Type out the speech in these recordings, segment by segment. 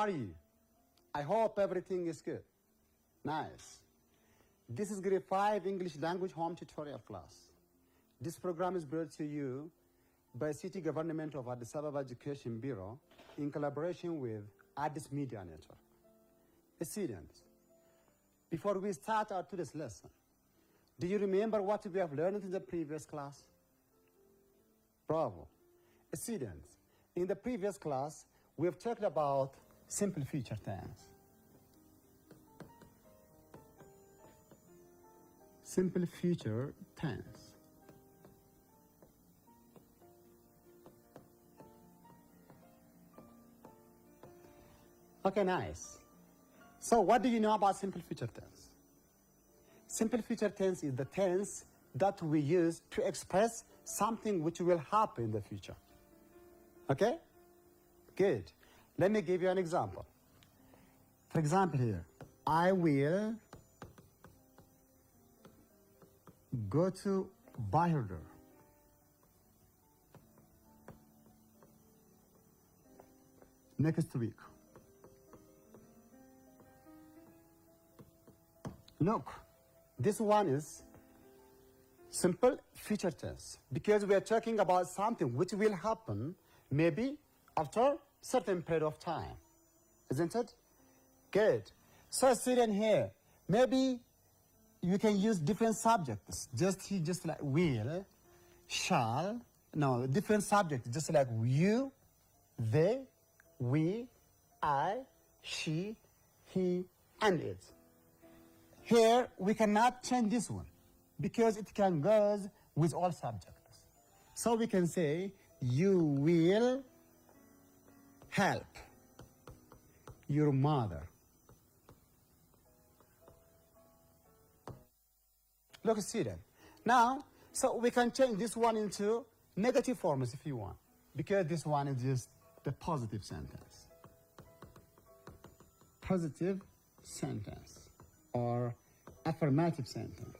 are you? I hope everything is good. Nice. This is grade 5 English language home tutorial class. This program is brought to you by City Government of Addis Ababa Education Bureau in collaboration with Addis Media Network. Students, before we start our today's lesson, do you remember what we have learned in the previous class? Bravo. Students, in the previous class, we have talked about simple future tense. Simple future tense. Okay, nice. So what do you know about simple future tense? Simple future tense is the tense that we use to express something which will happen in the future. Okay? Good. Let me give you an example. For example here, I will go to Bahir next week. Look, this one is simple future tense because we are talking about something which will happen maybe after certain period of time, isn't it? Good. So student here, maybe you can use different subjects, just like will, shall, no, different subjects, just like you, they, we, I, she, he, and it. Here, we cannot change this one because it can go with all subjects. So we can say, you will help your mother. Look, student. Now, so we can change this one into negative forms if you want, because this one is just the positive sentence. Positive sentence or affirmative sentence.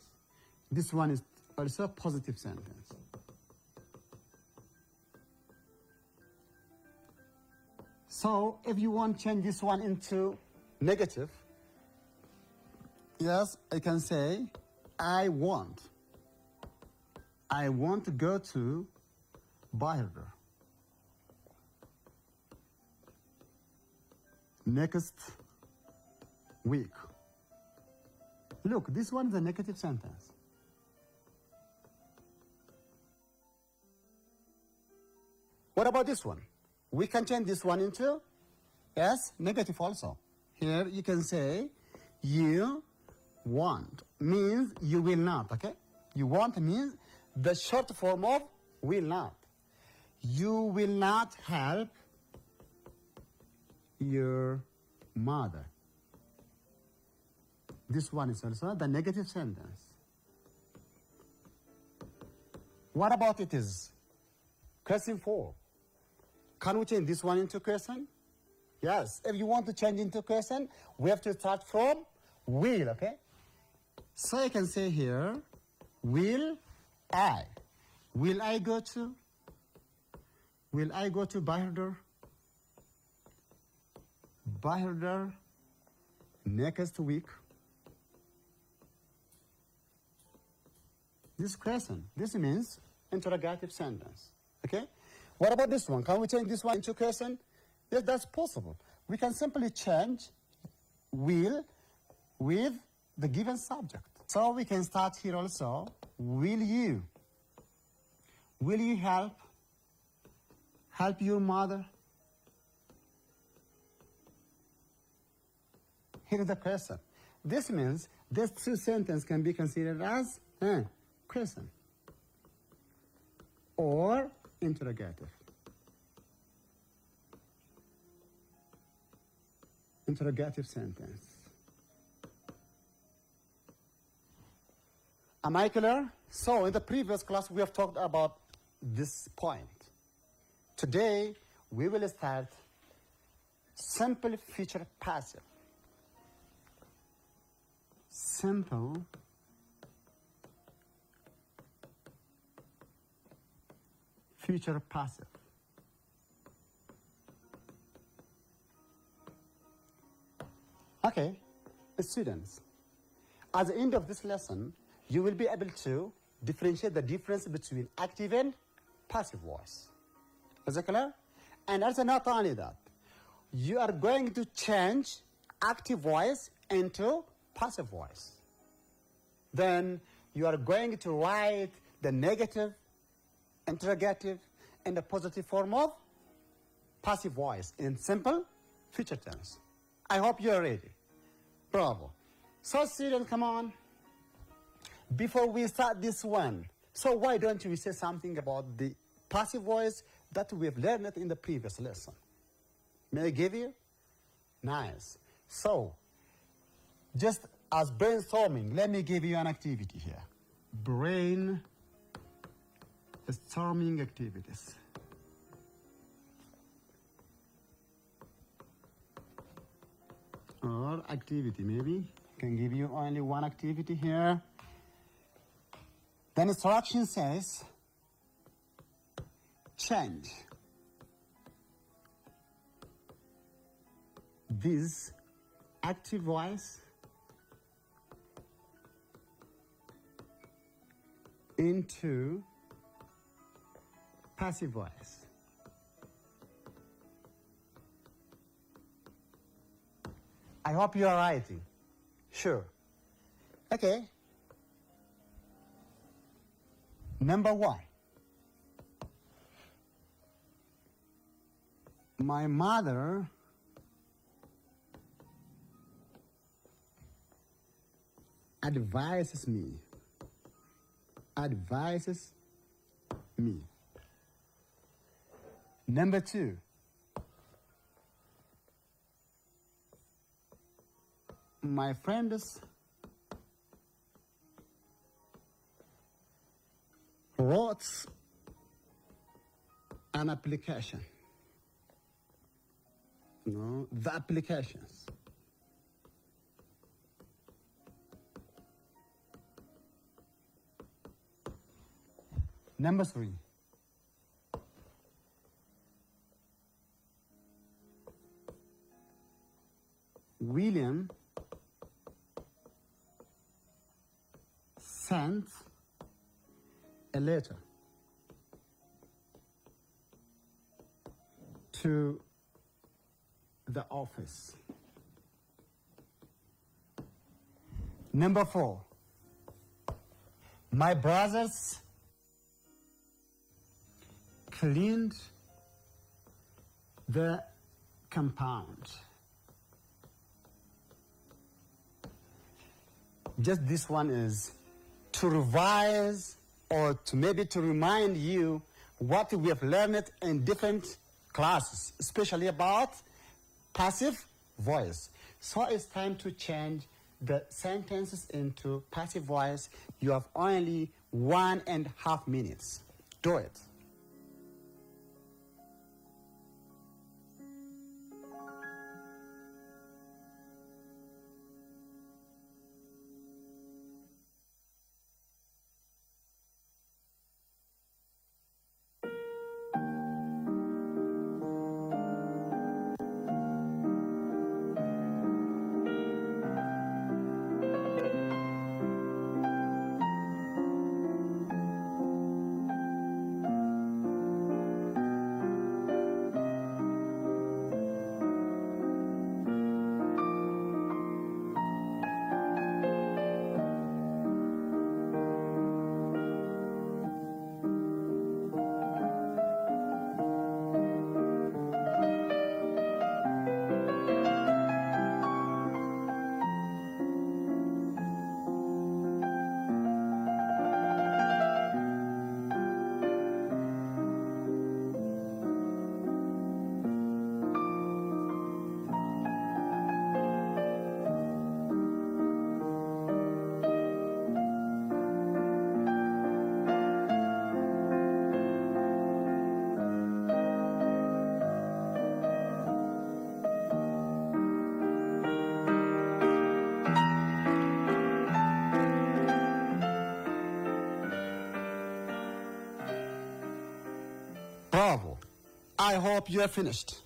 This one is also a positive sentence. So if you want to change this one into negative, yes, I can say, I want to go to Bahir next week. Look, this one is a negative sentence. What about this one? We can change this one into, yes, negative also. Here you can say, you want means you will not, okay? You want means the short form of will not. You will not help your mother. This one is also the negative sentence. What about it is question 4? Can we change this one into question? Yes. If you want to change into question, we have to start from will, okay? So I can say here, will I? Will I go to Bahir next week? This question, this means interrogative sentence, okay? What about this one? Can we change this one into question? Yes, that's possible. We can simply change will with the given subject. So we can start here also, will you help your mother? Here is the question. This means these two sentences can be considered as question or interrogative. Interrogative sentence. Am I clear? So in the previous class we have talked about this point. Today we will start simple future passive. Simple future passive. Okay, students, at the end of this lesson, you will be able to differentiate the difference between active and passive voice. Is that clear? And also not only that, you are going to change active voice into passive voice. Then you are going to write the negative, interrogative, and the positive form of passive voice in simple future tense. I hope you're ready. Bravo. So students, come on. Before we start this one, so why don't we say something about the passive voice that we've learned in the previous lesson? May I give you? Nice. So, just as brainstorming, let me give you an activity here. Brainstorming activities. Or activity, maybe. I can give you only one activity here. The instruction says, change this active voice into passive voice. I hope you are writing. Sure. Okay. Number one. My mother advises me. Advises me. Number two. My friends wrote an application. No, the applications. Number three. William sent a letter to the office. Number four. My brothers cleaned the compound. Just this one is to revise or to maybe to remind you what we have learned in different classes, especially about passive voice. So it's time to change the sentences into passive voice. You have only 1.5 minutes. Do it. Bravo. I hope you are finished.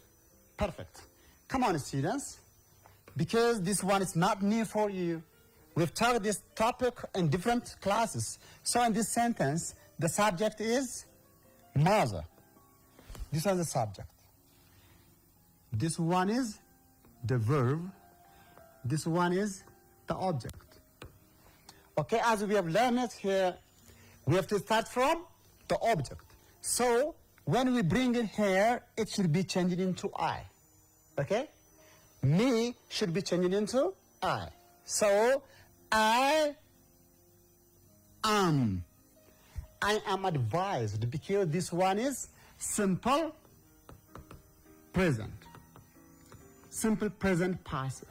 Perfect. Come on, students. because this one is not new for you. We've taught this topic in different classes. So in this sentence, the subject is mother. This is the subject. This one is the verb. This one is the object. Okay, as we have learned it here, we have to start from the object. So when we bring it here, it should be changing into I. Okay? Me should be changing into I. So I am advised, because this one is simple present. Simple present passive.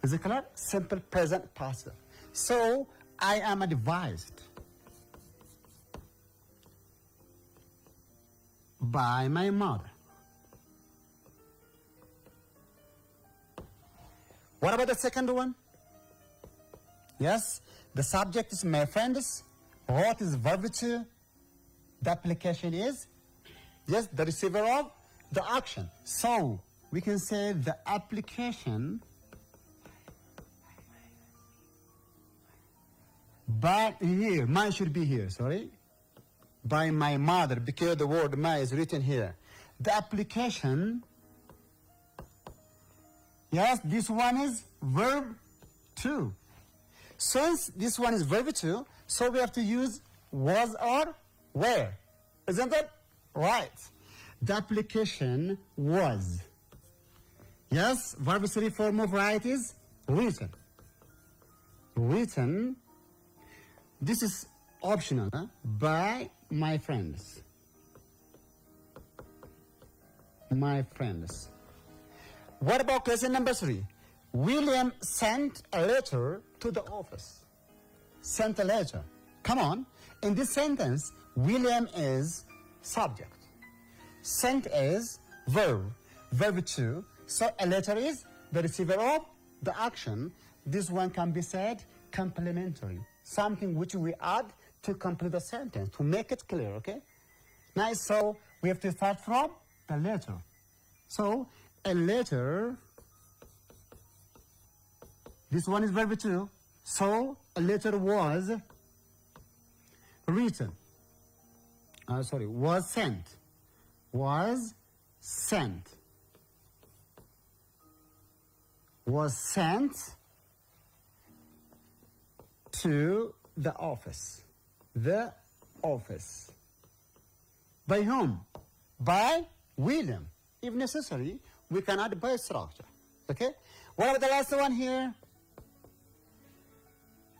Is it clear? Simple present passive. So I am advised by my mother. What about the second one? Yes, the subject is my friends. What is verb to? The application is, yes, the receiver of the action. So we can say the application by here, my should be here, sorry, by my mother, because the word my is written here. The application, yes, this one is verb to. Since this one is verb to, so we have to use was or were. Isn't it? Right. The application was. Yes, verb 3 form of right is written. Written. This is optional, by my friends. My friends. What about question number 3? William sent a letter to the office. Sent a letter. Come on. In this sentence, William is subject. Sent is verb. Verb to. So a letter is the receiver of the action. This one can be said complementary. Something which we add to complete the sentence, to make it clear, okay? Nice, so we have to start from the letter. So, a letter, this one is verb 2. So, a letter was written. Was sent. Was sent. Was sent to the office. The office. By whom? By William. If necessary, we can add by structure. Okay? What about the last one here?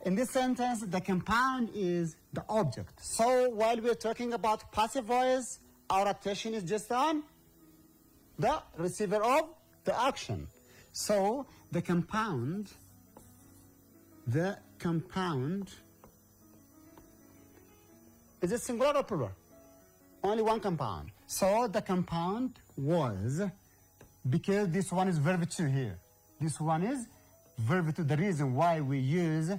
In this sentence, the compound is the object. So while we're talking about passive voice, our attention is just on the receiver of the action. So the compound is it singular or plural? Only one compound. So the compound was, because this one is verb 2 here. This one is verb 2. The reason why we use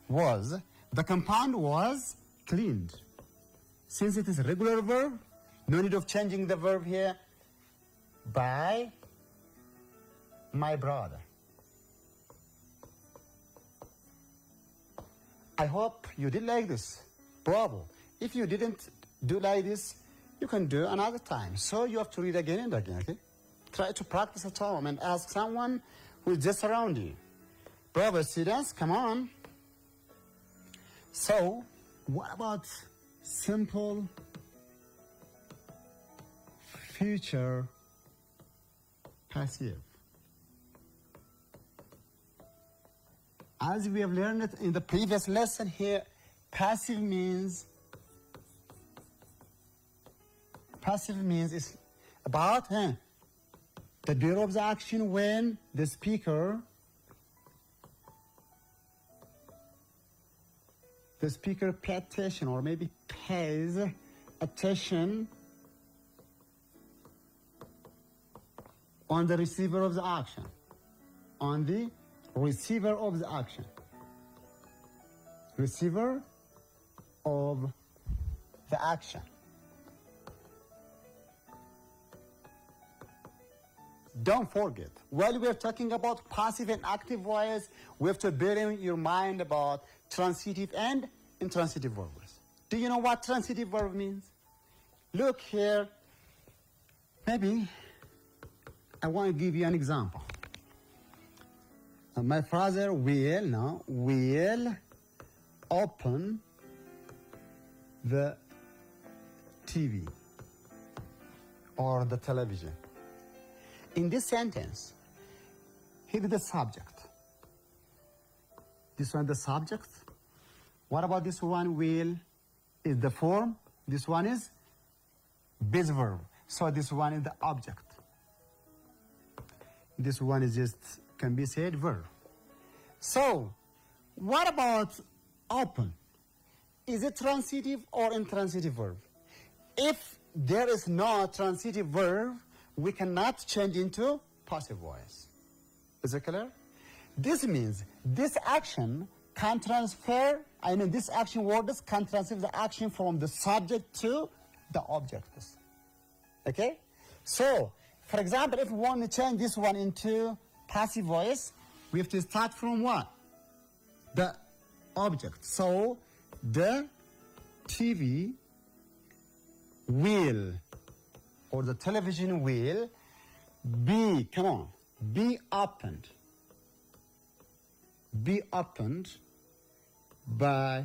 was, the compound was cleaned. Since it is a regular verb, no need of changing the verb here. By my brother. I hope you did like this. Bravo. If you didn't do like this, you can do another time. So you have to read again and again, okay? Try to practice at home and ask someone who is just around you. Bravo, students, come on. So, what about simple future passive? As we have learned it in the previous lesson here, passive means it's about the doer of the action when the speaker pay attention, or maybe pays attention on the receiver of the action. On the receiver of the action. Receiver of the action. Don't forget, while we're talking about passive and active voice, we have to bear in your mind about transitive and intransitive verbs. Do you know what transitive verb means? Look here. Maybe I want to give you an example. My father will open the TV or the television. In this sentence, here is the subject. This one is the subject. What about this one? Will is the form. This one is base verb. So this one is the object. This one is just, can be said, verb. So, what about open? Is it transitive or intransitive verb? If there is no transitive verb, we cannot change into passive voice. Is it clear? This means this action can transfer, this action words can transfer the action from the subject to the object. Okay? So, for example, if we want to change this one into passive voice, we have to start from what? The object. So, the TV will, or the television will be, be opened. Be opened by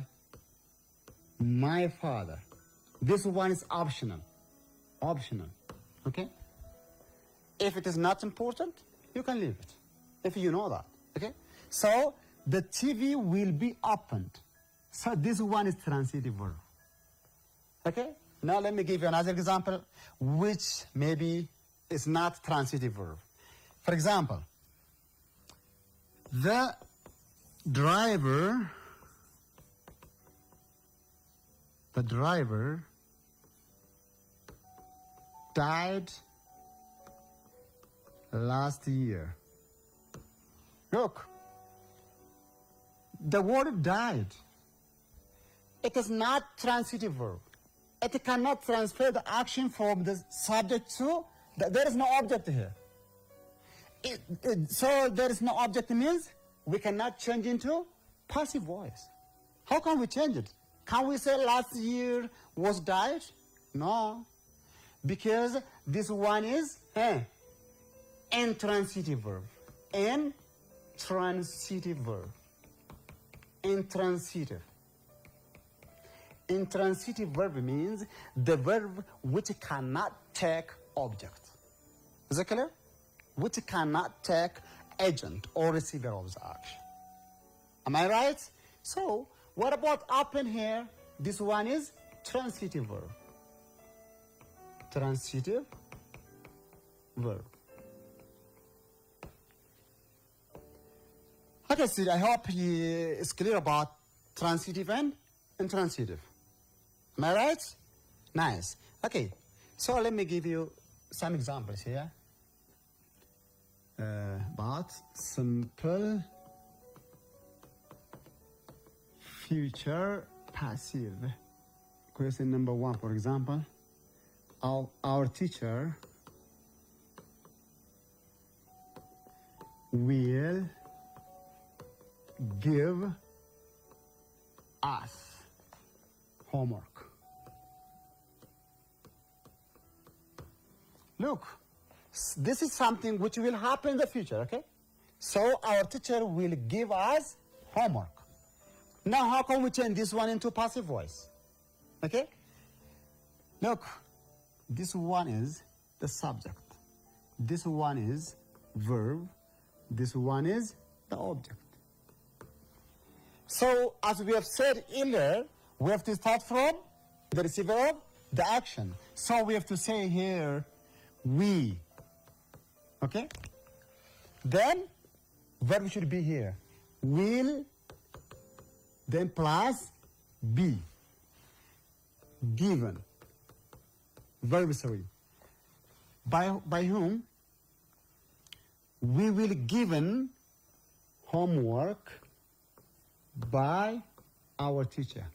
my father. This one is optional. Optional. Okay? If it is not important, you can leave it. If you know that. Okay? So, the TV will be opened. So, this one is transitive verb. Okay? Now, let me give you another example, which maybe is not transitive verb. For example, the driver died last year. Look, the word died. It is not transitive verb. It cannot transfer the action from the subject to, there is no object here. So there is no object means we cannot change into passive voice. How can we change it? Can we say last year was died? No. Because this one is intransitive verb. Intransitive verb. Intransitive. Intransitive verb means the verb which cannot take object. Is that clear? Which cannot take agent or receiver of the action. Am I right? So, what about open here? This one is transitive verb. Transitive verb. Okay, so I hope it's clear about transitive and intransitive. Am I right? Nice. Okay, so let me give you some examples here about simple future passive. Question number 1, for example, our teacher will give us homework. Look, this is something which will happen in the future, okay? So our teacher will give us homework. Now how can we change this one into passive voice? Okay? Look, this one is the subject. This one is verb. This one is the object. So as we have said earlier, we have to start from the receiver of the action. So we have to say here, we. Okay? Then, verb should be here. Will, then plus be. Given. Verb 3. By whom? We will given homework by our teacher.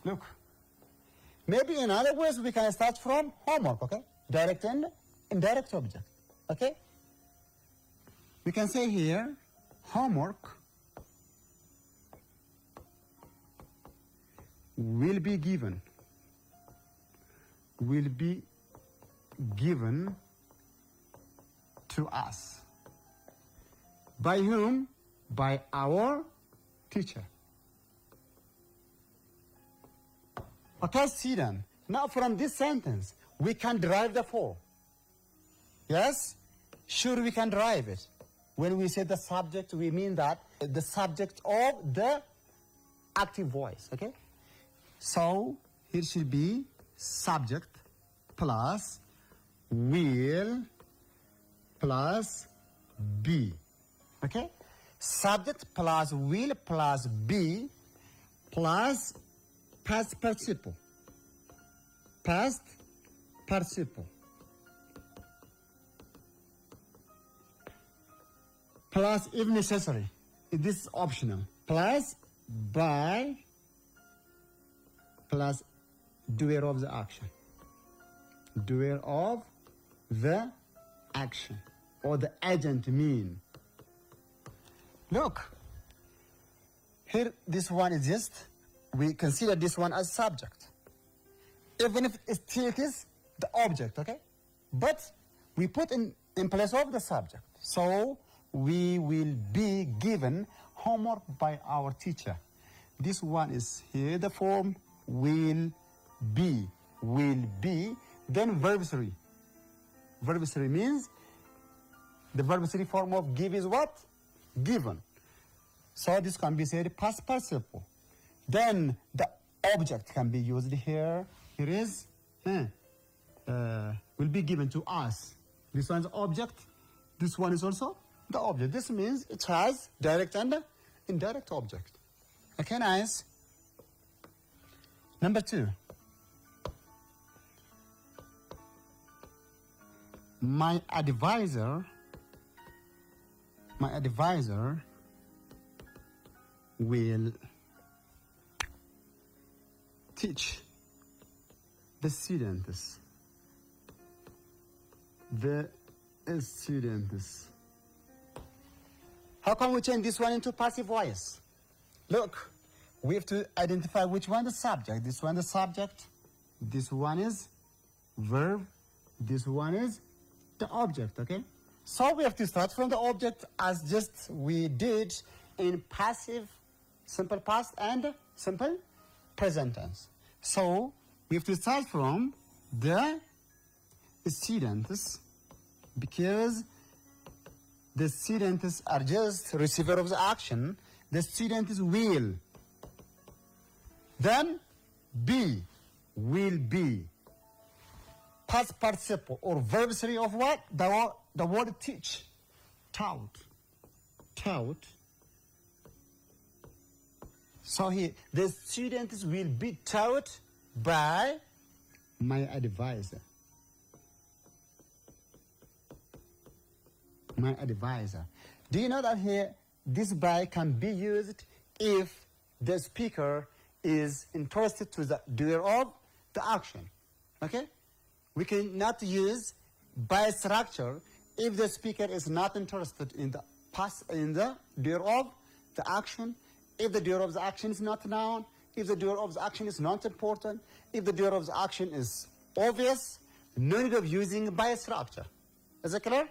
Look, Maybe in other ways we can start from homework, okay? Direct and indirect object, okay? We can say here, homework will be given to us. By whom? By our teacher. Okay, see then. Now from this sentence, we can derive the form. Yes? Sure, we can derive it. When we say the subject, we mean that the subject of the active voice, okay? So, here should be subject plus will plus be, okay? Subject plus will plus be plus past participle. Past participle. Plus, if necessary, this is optional. Plus by plus doer of the action. Doer of the action. Or the agent mean. Look. Here, this one is just, we consider this one as subject. Even if it still is the object, okay? But we put in place of the subject. So, we will be given homework by our teacher. This one is here, the form will be, then verb 3. Verb 3 means the verb 3 form of give is what? Given. So this can be said past participle. Then the object can be used here. Here is, will be given to us. This one's object. This one is also the object. This means it has direct and indirect object. Okay, nice. Number 2. My advisor will teach the students. How can we change this one into passive voice? Look, we have to identify which one the subject. This one the subject. This one is verb. This one is the object, okay? So we have to start from the object as just we did in passive, simple past and simple present tense. So we have to start from the students because the students are just receiver of the action. The students will. Then be, will be. Past participle or verb 3 of what? The word teach. Taught. So here, the students will be taught by my advisor. My advisor. Do you know that here, this by can be used if the speaker is interested to the doer of the action. Okay? We cannot use by structure if the speaker is not interested in the doer of the action, if the doer of the action is not noun, if the doer of the action is not important, if the doer of the action is obvious, no need of using by structure. Is it clear?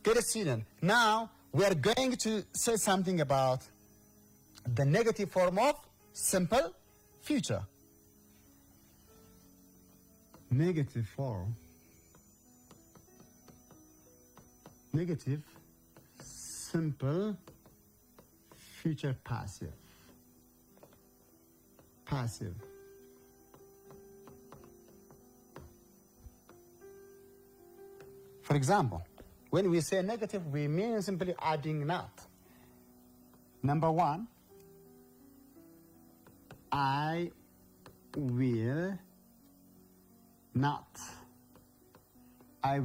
Good student. Now we are going to say something about the negative form of simple future. Negative form. Negative simple future passive. Passive. For example, when we say negative, we mean simply adding not. Number 1, I will not. I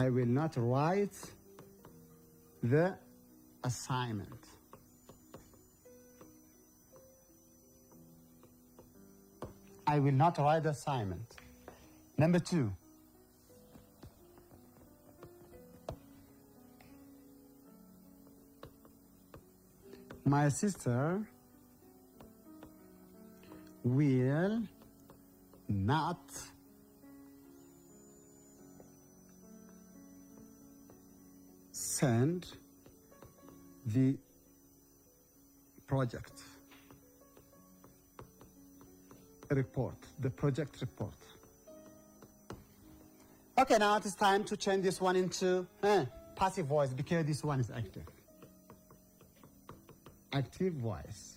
will not write the assignment. I will not write the assignment. Number 2. My sister will not send the project report, the project report. Okay, now it is time to change this one into passive voice because this one is active. Active voice.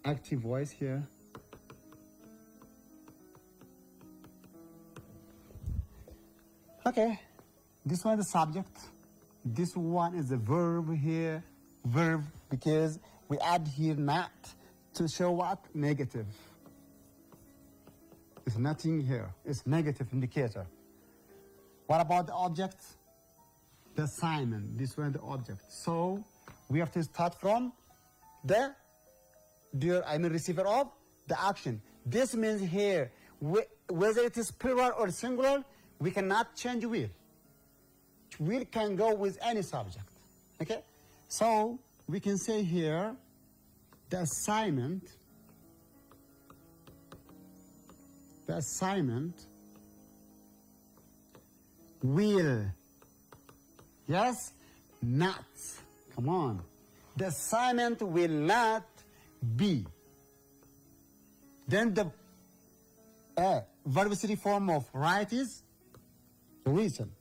Active voice here. Okay, this one is the subject. This one is the verb here. Verb because we add here not to show what? Negative. There's nothing here. It's negative indicator. What about the object? The assignment. This one, the object. So we have to start from the receiver of the action. This means here, whether it is plural or singular, we cannot change will. Will can go with any subject. Okay? So we can say here, the assignment will, yes, not, come on. The assignment will not be. Then the verbicity form of write is written.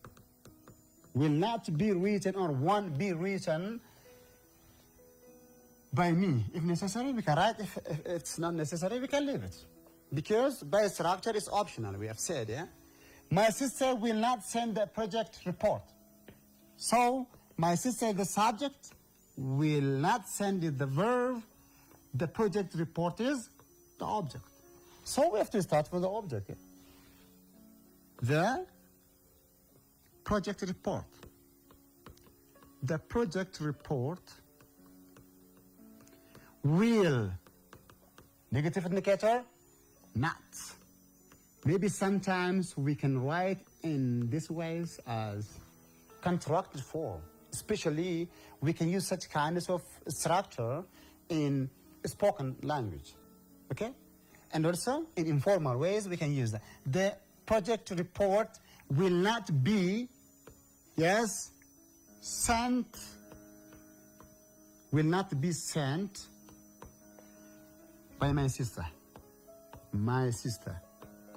Will not be written or won't be written by me. If necessary, we can write. If it's not necessary, we can leave it. Because by structure is optional, we have said, yeah? My sister will not send the project report. So, my sister, the subject, will not send it the verb. The project report is the object. So, we have to start with the object. Yeah? The project report. The project report will, negative indicator, not. Maybe sometimes we can write in this ways as contracted form. Especially, we can use such kinds of structure in spoken language. Okay? And also, in informal ways, we can use that. The project report will not be, yes, sent, will not be sent by my sister. My sister,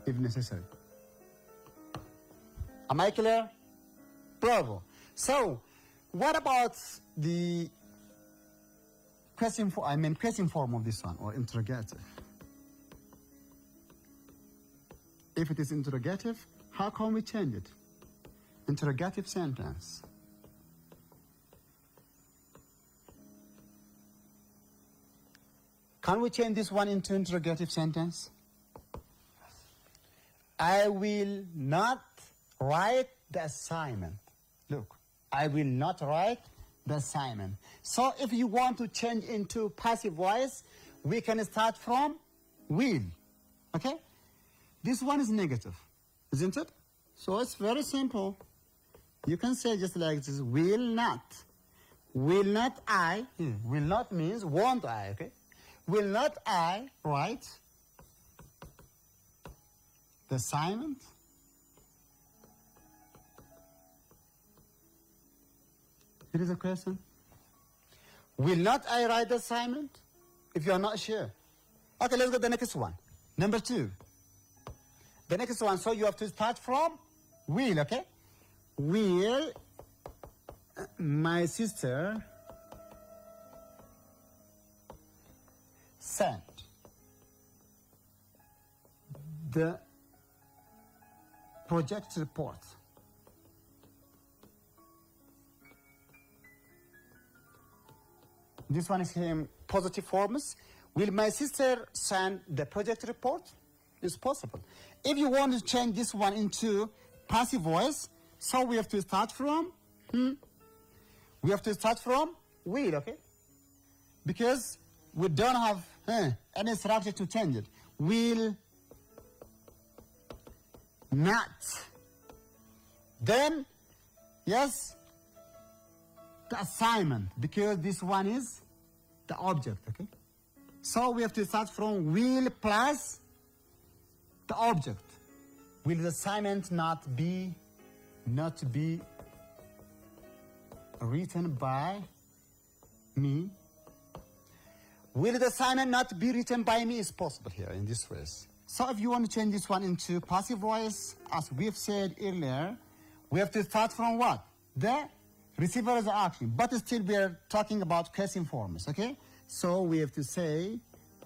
if necessary. Am I clear? Bravo. So, what about the question form of this one, or interrogative? If it is interrogative, how can we change it? Interrogative sentence. Can we change this one into interrogative sentence? I will not write the assignment. Look, I will not write the assignment. So if you want to change into passive voice, we can start from will. Okay? This one is negative, isn't it? So it's very simple. You can say just like this, will not. Will not I, will not means won't I, okay? Will not I write the assignment? It is a question. Will not I write the assignment? If you are not sure. Okay, let's go to the next one. Number 2. The next one, so you have to start from will, okay? Will my sister send the project report? This one is in positive forms. Will my sister send the project report? It's possible. If you want to change this one into passive voice, so we have to start from, we have to start from will, okay? Because we don't have any structure to change it. Will not. Then, yes, the assignment, because this one is the object, okay? So we have to start from will plus the object. Will the assignment not be written by me? Will the assignment not be written by me is possible here in this way. So if you want to change this one into passive voice, as we've said earlier, we have to start from what? The receiver is action, but still we are talking about question forms, okay? So we have to say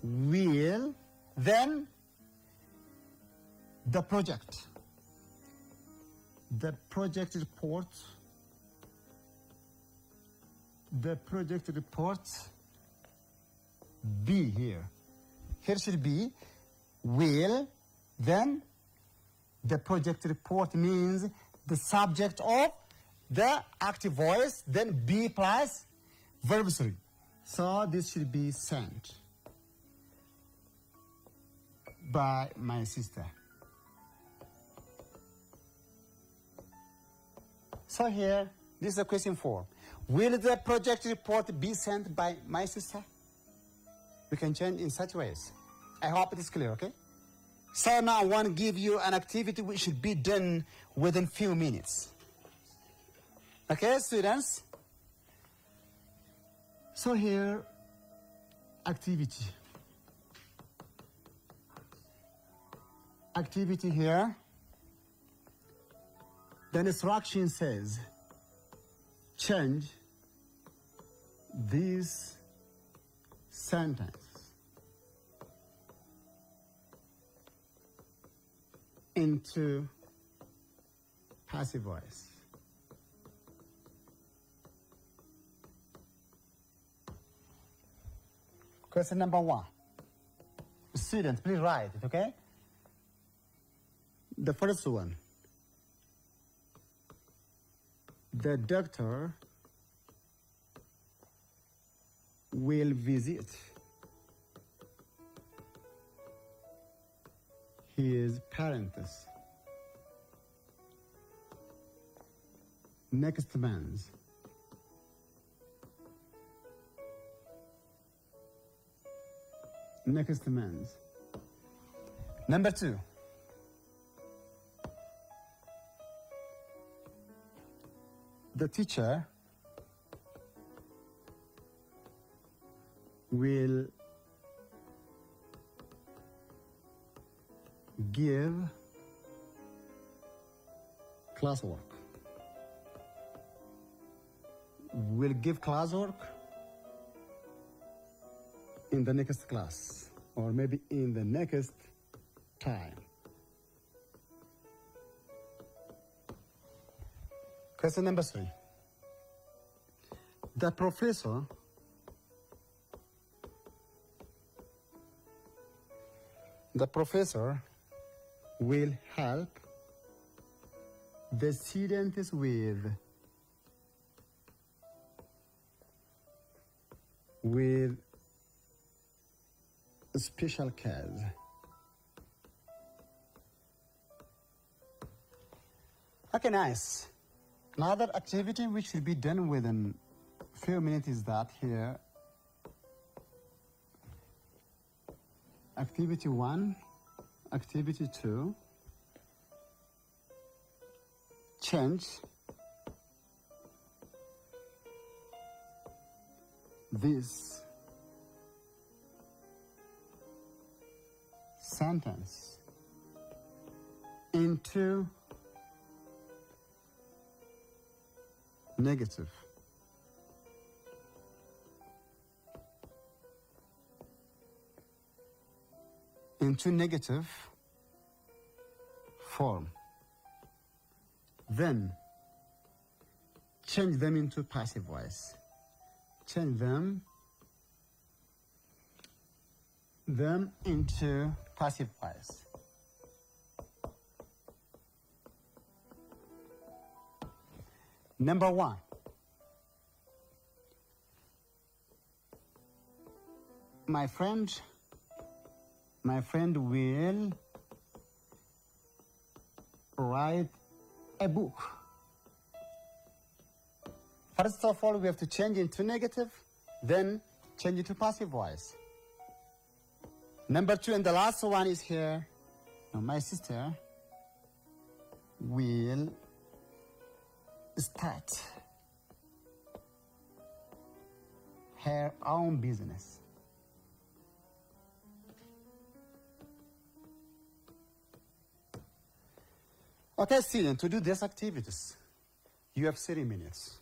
will, then the project report, be here. Here should be will, then the project report means the subject of the active voice, then be plus verb 3. So this should be sent by my sister. So here, this is a question 4. Will the project report be sent by my sister? We can change in such ways. I hope it is clear, okay? So now I want to give you an activity which should be done within few minutes. Okay, students? So here, activity. Activity here. The instruction says, change this sentence into passive voice. Question number 1. Students, please write it, okay? The first one. The doctor will visit his parents next month. Number 2. The teacher will give classwork. In the next class, or maybe in the next time. Question number 3. The professor will help the students with special case. Okay, nice. Another activity which should be done within a few minutes is that here. Activity 1, activity 2, change this sentence into negative. Into negative form. Then change them into passive voice. Change them into passive voice. Number 1. my friend will write a book. First of all, we have to change into negative, then change it to passive voice. Number 2, and the last one is here. Now, my sister will start her own business. Okay, students, to do these activities, you have 30 minutes.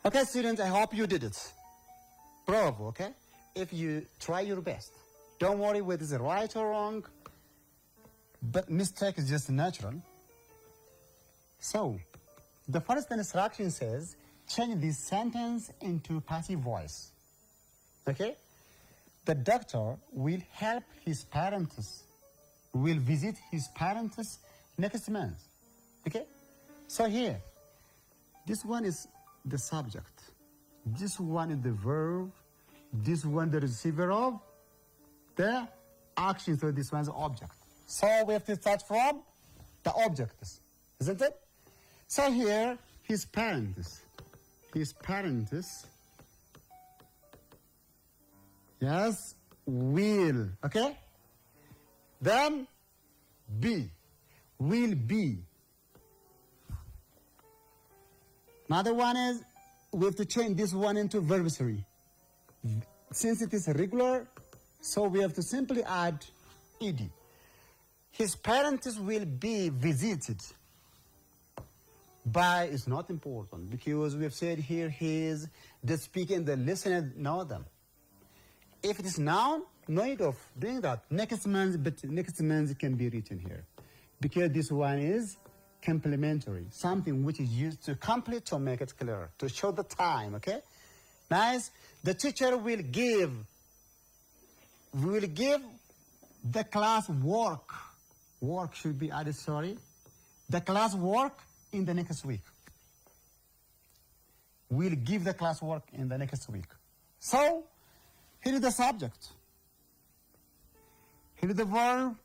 Okay, students, I hope you did it. Bravo, okay? If you try your best. Don't worry whether it's right or wrong, but mistake is just natural. So, the first instruction says, change this sentence into passive voice. Okay? The doctor will help his parents, will visit his parents next month. Okay? So here, this one is the subject. This one is the verb. This one the receiver of the action. So this one's the object. So we have to start from the objects, isn't it? So here, his parents. Yes, will. Okay? Then be. Will be. Another one is, we have to change this one into verb 3. Since it is regular, so we have to simply add ed. His parents will be visited. By is not important because we have said here he is the speaker and the listener know them. If it is noun, no need of doing that. Next month can be written here. Because this one is complementary, something which is used to complete, to make it clear, to show the time, okay? Nice. The teacher will give the class work. Work should be added, sorry. The class work in the next week. We'll give the class work in the next week. So, here is the subject. Here is the verb.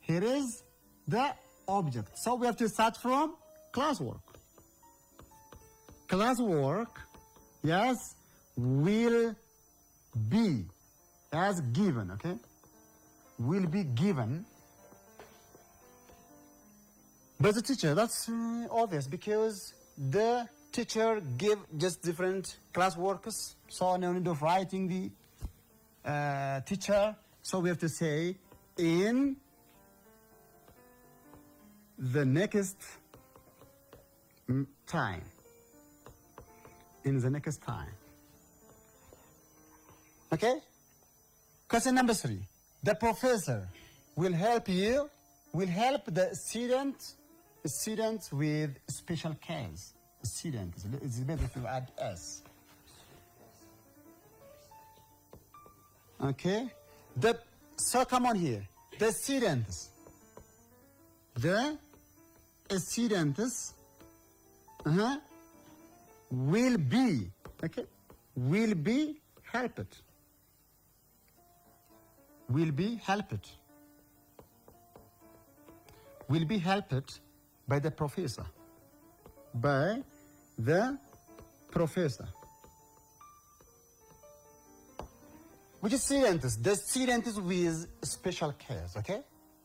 Here is the object. So we have to start from classwork. Classwork, yes, will be as given, okay? Will be given by the teacher. That's obvious because the teacher give just different classworks. So no need of writing the teacher. So we have to say in the next time. In the next time. Okay? Question number 3. The professor will help you, will help the students with special case. Students, it's better if you add S. Okay? So come on here. The students will be, okay, will be helped. Will be helped. Will be helped by the professor. By the professor. Which is students? The students with special case, okay?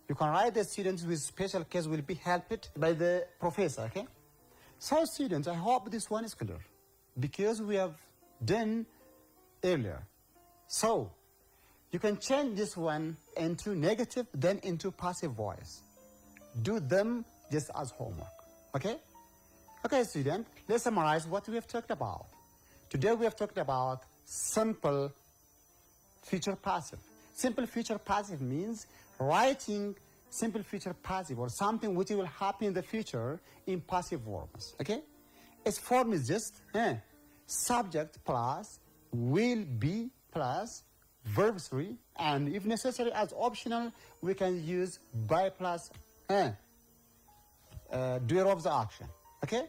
You can write the students with special case will be helped by the professor, okay? So students, I hope this one is clear because we have done earlier. So you can change this one into negative, then into passive voice. Do them just as homework, okay? Okay, student, let's summarize what we have talked about. Today we have talked about simple future passive. Simple future passive means writing simple future passive or something which will happen in the future in passive verbs, okay? Its form is just subject plus will be plus verb 3, and if necessary as optional we can use by plus doer of the action, okay?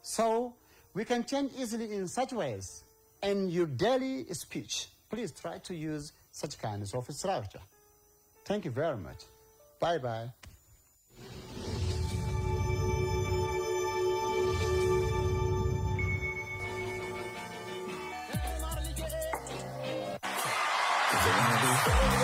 So we can change easily in such ways in your daily speech. Please try to use such kinds of structure. Thank you very much. Bye-bye. Is it wanna be?